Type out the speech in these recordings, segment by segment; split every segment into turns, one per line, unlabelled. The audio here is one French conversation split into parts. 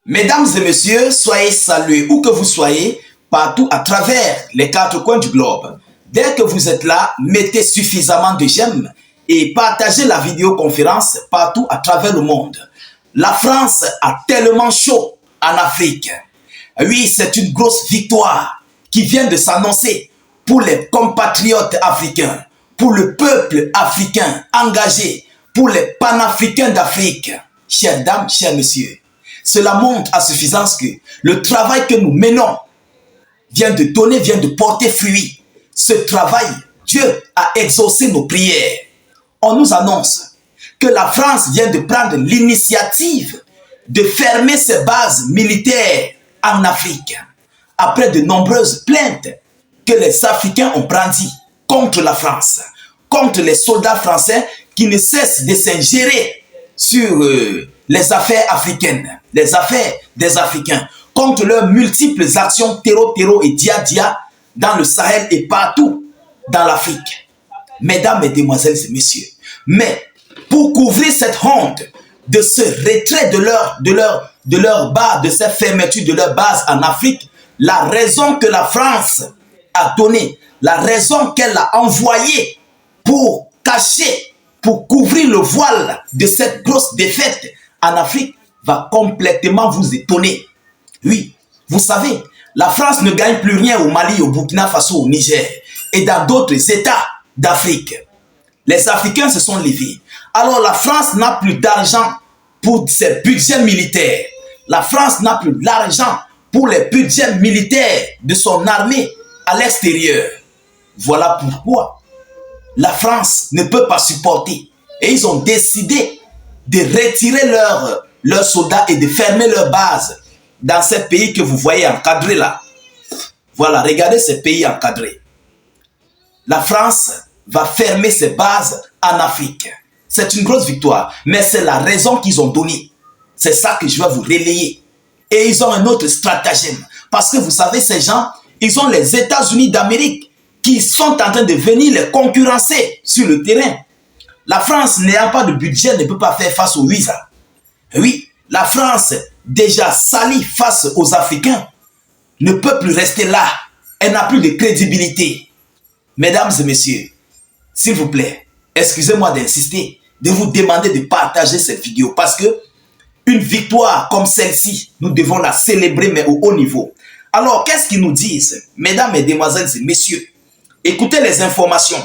Mesdames et messieurs, soyez salués où que vous soyez, partout à travers les quatre coins du globe. Dès que vous êtes là, mettez suffisamment de j'aime et partagez la vidéoconférence partout à travers le monde. La France a tellement chaud en Afrique. Oui, c'est une grosse victoire qui vient de s'annoncer pour les compatriotes africains, pour le peuple africain engagé, pour les panafricains d'Afrique. Chères dames, chers messieurs, cela montre à suffisance que le travail que nous menons vient de donner, vient de porter fruit. Ce travail, Dieu a exaucé nos prières. On nous annonce que la France vient de prendre l'initiative de fermer ses bases militaires en Afrique, après de nombreuses plaintes que les Africains ont brandies contre la France, contre les soldats français qui ne cessent de s'ingérer sur les affaires africaines, les affaires des Africains, contre leurs multiples actions terreau et dia dans le Sahel et partout dans l'Afrique. Mesdames, mesdemoiselles et messieurs, mais pour couvrir cette honte de ce retrait de leur base, de cette fermeture de leur base en Afrique, la raison que la France a donnée, la raison qu'elle a envoyée pour cacher, pour couvrir le voile de cette grosse défaite en Afrique va complètement vous étonner. Oui, vous savez, la France ne gagne plus rien au Mali, au Burkina Faso, au Niger et dans d'autres États d'Afrique. Les Africains se sont levés. Alors la France n'a plus d'argent pour ses budgets militaires. La France n'a plus d'argent pour les budgets militaires de son armée à l'extérieur. Voilà pourquoi la France ne peut pas supporter. Et ils ont décidé de retirer leurs soldats et de fermer leurs bases dans ces pays que vous voyez encadrés là. Voilà, regardez ces pays encadrés. La France va fermer ses bases en Afrique. C'est une grosse victoire, mais c'est la raison qu'ils ont donnée. C'est ça que je vais vous relayer. Et ils ont un autre stratagème. Parce que vous savez, ces gens, ils ont les États-Unis d'Amérique qui sont en train de venir les concurrencer sur le terrain. La France, n'ayant pas de budget, ne peut pas faire face aux visas. Oui, la France, déjà salie face aux Africains, ne peut plus rester là. Elle n'a plus de crédibilité. Mesdames et messieurs, s'il vous plaît, excusez-moi d'insister, de vous demander de partager cette vidéo parce que une victoire comme celle-ci, nous devons la célébrer mais au haut niveau. Alors, qu'est-ce qu'ils nous disent, mesdames, mesdemoiselles et messieurs? Écoutez les informations.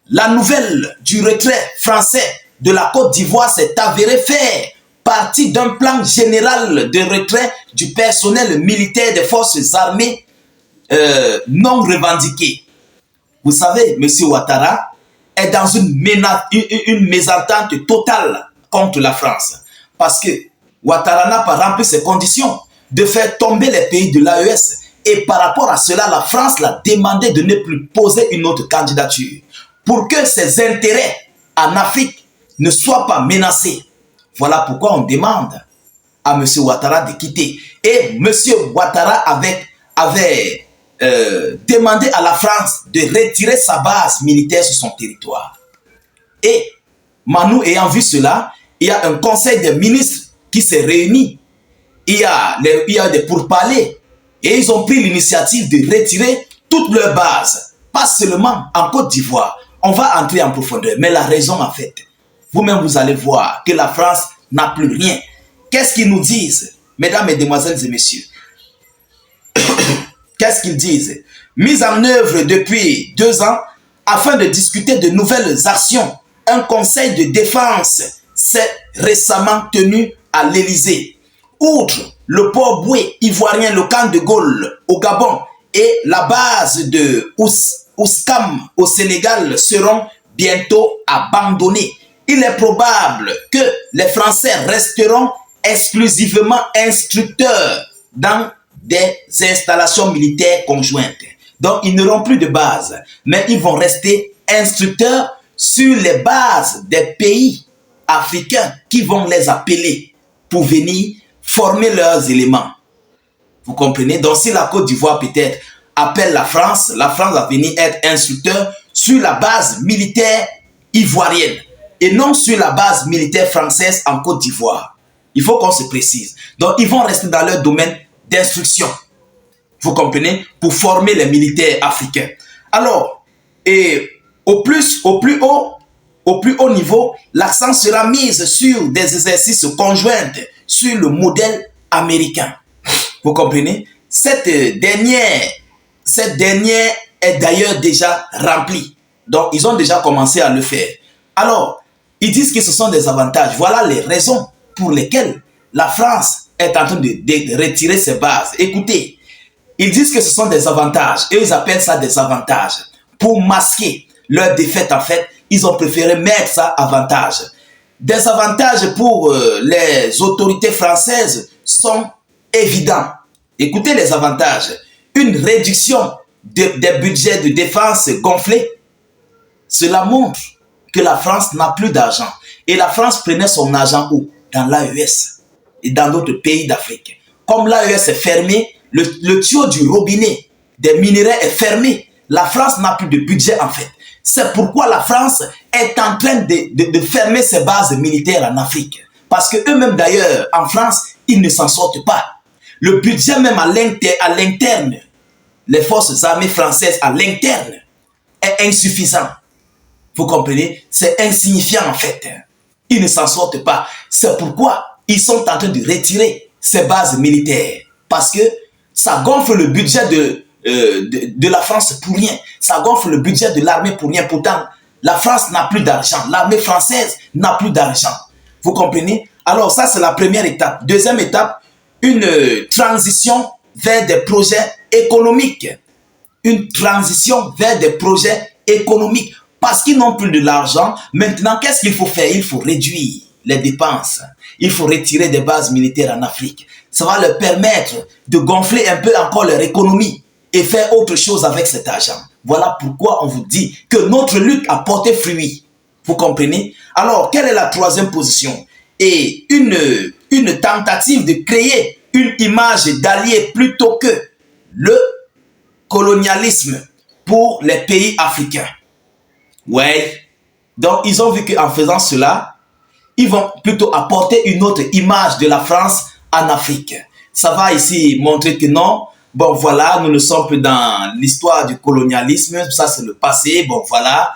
La nouvelle du retrait français de la Côte d'Ivoire s'est avérée faire partie d'un plan général de retrait du personnel militaire des forces armées non revendiqué. Vous savez, M. Ouattara est dans une mésentente totale contre la France. Parce que Ouattara n'a pas rempli ses conditions de faire tomber les pays de l'AES. Et par rapport à cela, la France l'a demandé de ne plus poser une autre candidature. Pour que ses intérêts en Afrique ne soient pas menacés. Voilà pourquoi on demande à M. Ouattara de quitter. Et M. Ouattara avait demandé à la France de retirer sa base militaire sur son territoire. Et Manou ayant vu cela, il y a un conseil des ministres qui s'est réuni. Il y a des pourparlers. Et ils ont pris l'initiative de retirer toutes leurs bases. Pas seulement en Côte d'Ivoire. On va entrer en profondeur. Mais la raison en fait, vous-même vous allez voir que la France n'a plus rien. Qu'est-ce qu'ils nous disent, mesdames, mesdemoiselles et messieurs? Qu'est-ce qu'ils disent? Mise en œuvre depuis 2 ans afin de discuter de nouvelles actions. Un conseil de défense s'est récemment tenu à l'Élysée. Outre le port Boué ivoirien, le camp de Gaulle au Gabon et la base de Ouskam au Sénégal seront bientôt abandonnés. Il est probable que les Français resteront exclusivement instructeurs dans des installations militaires conjointes. Donc, ils n'auront plus de base, mais ils vont rester instructeurs sur les bases des pays africains qui vont les appeler pour venir former leurs éléments. Vous comprenez? Donc, si la Côte d'Ivoire peut-être appelle la France va venir être instructeur sur la base militaire ivoirienne et non sur la base militaire française en Côte d'Ivoire. Il faut qu'on se précise. Donc, ils vont rester dans leur domaine d'instruction. Vous comprenez? Pour former les militaires africains. Alors, et au plus haut niveau, l'accent sera mis sur des exercices conjoints sur le modèle américain. Vous comprenez? Cette dernière est d'ailleurs déjà remplie. Donc, ils ont déjà commencé à le faire. Alors, ils disent que ce sont des avantages. Voilà les raisons pour lesquelles la France est en train de retirer ses bases. Écoutez, ils disent que ce sont des avantages et ils appellent ça des avantages. Pour masquer leur défaite, en fait, ils ont préféré mettre ça avantage. Des avantages pour les autorités françaises sont évidents. Écoutez les avantages. Une réduction des budgets de défense gonflés. Cela montre que la France n'a plus d'argent. Et la France prenait son argent où? Dans l'AES et dans d'autres pays d'Afrique. Comme l'AES est fermé, le tuyau du robinet des minerais est fermé. La France n'a plus de budget en fait. C'est pourquoi la France est en train de fermer ses bases militaires en Afrique. Parce que eux-mêmes d'ailleurs, en France, ils ne s'en sortent pas. Le budget même à l'interne, les forces armées françaises à l'interne, est insuffisant. Vous comprenez? C'est insignifiant en fait. Ils ne s'en sortent pas. C'est pourquoi ils sont en train de retirer ces bases militaires. Parce que ça gonfle le budget de la France pour rien. Ça gonfle le budget de l'armée pour rien. Pourtant, la France n'a plus d'argent. L'armée française n'a plus d'argent. Vous comprenez? Alors ça, c'est la première étape. Deuxième étape, une transition vers des projets économiques. Une transition vers des projets économiques. Parce qu'ils n'ont plus de l'argent. Maintenant, qu'est-ce qu'il faut faire? Il faut réduire les dépenses. Il faut retirer des bases militaires en Afrique. Ça va leur permettre de gonfler un peu encore leur économie et faire autre chose avec cet argent. Voilà pourquoi on vous dit que notre lutte a porté fruit. Vous comprenez? Alors, quelle est la troisième position? Et une tentative de créer une image d'allié plutôt que le colonialisme pour les pays africains. Ouais. Donc, ils ont vu qu'en faisant cela, ils vont plutôt apporter une autre image de la France en Afrique. Ça va ici montrer que non, bon voilà, nous ne sommes plus dans l'histoire du colonialisme, ça c'est le passé, bon voilà,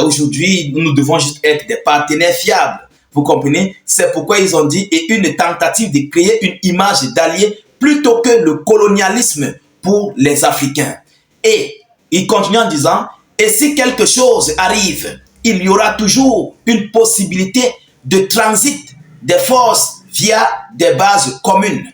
aujourd'hui nous devons juste être des partenaires fiables. Vous comprenez? C'est pourquoi ils ont dit, et une tentative de créer une image d'allié plutôt que le colonialisme pour les Africains. Et ils continuent en disant, et si quelque chose arrive, il y aura toujours une possibilité de transit des forces via des bases communes.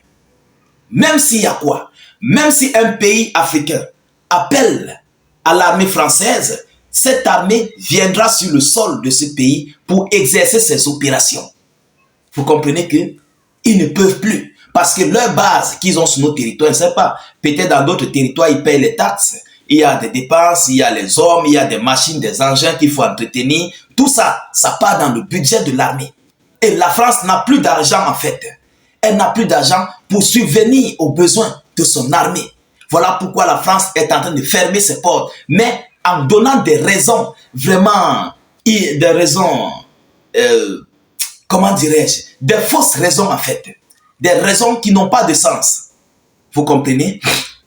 Même s'il y a quoi? Même si un pays africain appelle à l'armée française, cette armée viendra sur le sol de ce pays pour exercer ses opérations. Vous comprenez qu'ils ne peuvent plus. Parce que leur base qu'ils ont sur nos territoires, je ne sais pas, peut-être dans d'autres territoires, ils payent les taxes. Il y a des dépenses, il y a les hommes, il y a des machines, des engins qu'il faut entretenir. Tout ça, ça part dans le budget de l'armée. Et la France n'a plus d'argent en fait. Elle n'a plus d'argent pour subvenir aux besoins de son armée. Voilà pourquoi la France est en train de fermer ses portes. Mais en donnant des raisons, vraiment, des raisons, comment dirais-je, des fausses raisons en fait. Des raisons qui n'ont pas de sens. Vous comprenez?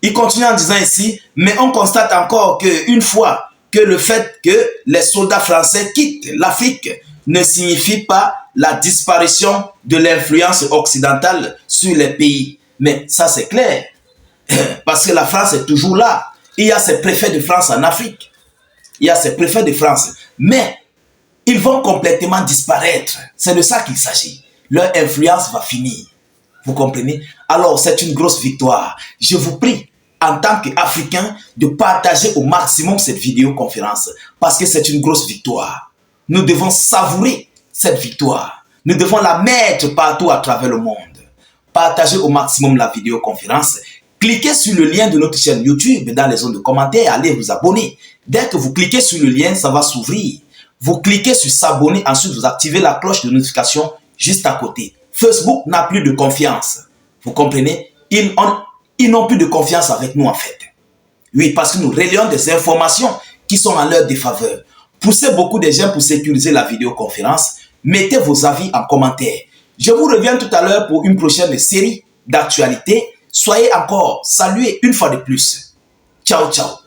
Il continue en disant ici, mais on constate encore qu'une fois que le fait que les soldats français quittent l'Afrique ne signifie pas la disparition de l'influence occidentale sur les pays. Mais ça c'est clair, parce que la France est toujours là. Il y a ces préfets de France en Afrique. Il y a ces préfets de France. Mais ils vont complètement disparaître. C'est de ça qu'il s'agit. Leur influence va finir. Vous comprenez? Alors c'est une grosse victoire. Je vous prie, en tant qu'Africains, de partager au maximum cette vidéoconférence. Parce que c'est une grosse victoire. Nous devons savourer cette victoire. Nous devons la mettre partout à travers le monde. Partagez au maximum la vidéoconférence. Cliquez sur le lien de notre chaîne YouTube dans les zones de commentaires. Allez vous abonner. Dès que vous cliquez sur le lien, ça va s'ouvrir. Vous cliquez sur s'abonner. Ensuite, vous activez la cloche de notification juste à côté. Facebook n'a plus de confiance. Vous comprenez? Ils n'ont plus de confiance avec nous en fait. Oui, parce que nous relayons des informations qui sont en leur défaveur. Poussez beaucoup de gens pour sécuriser la vidéoconférence. Mettez vos avis en commentaire. Je vous reviens tout à l'heure pour une prochaine série d'actualités. Soyez encore salués une fois de plus. Ciao, ciao.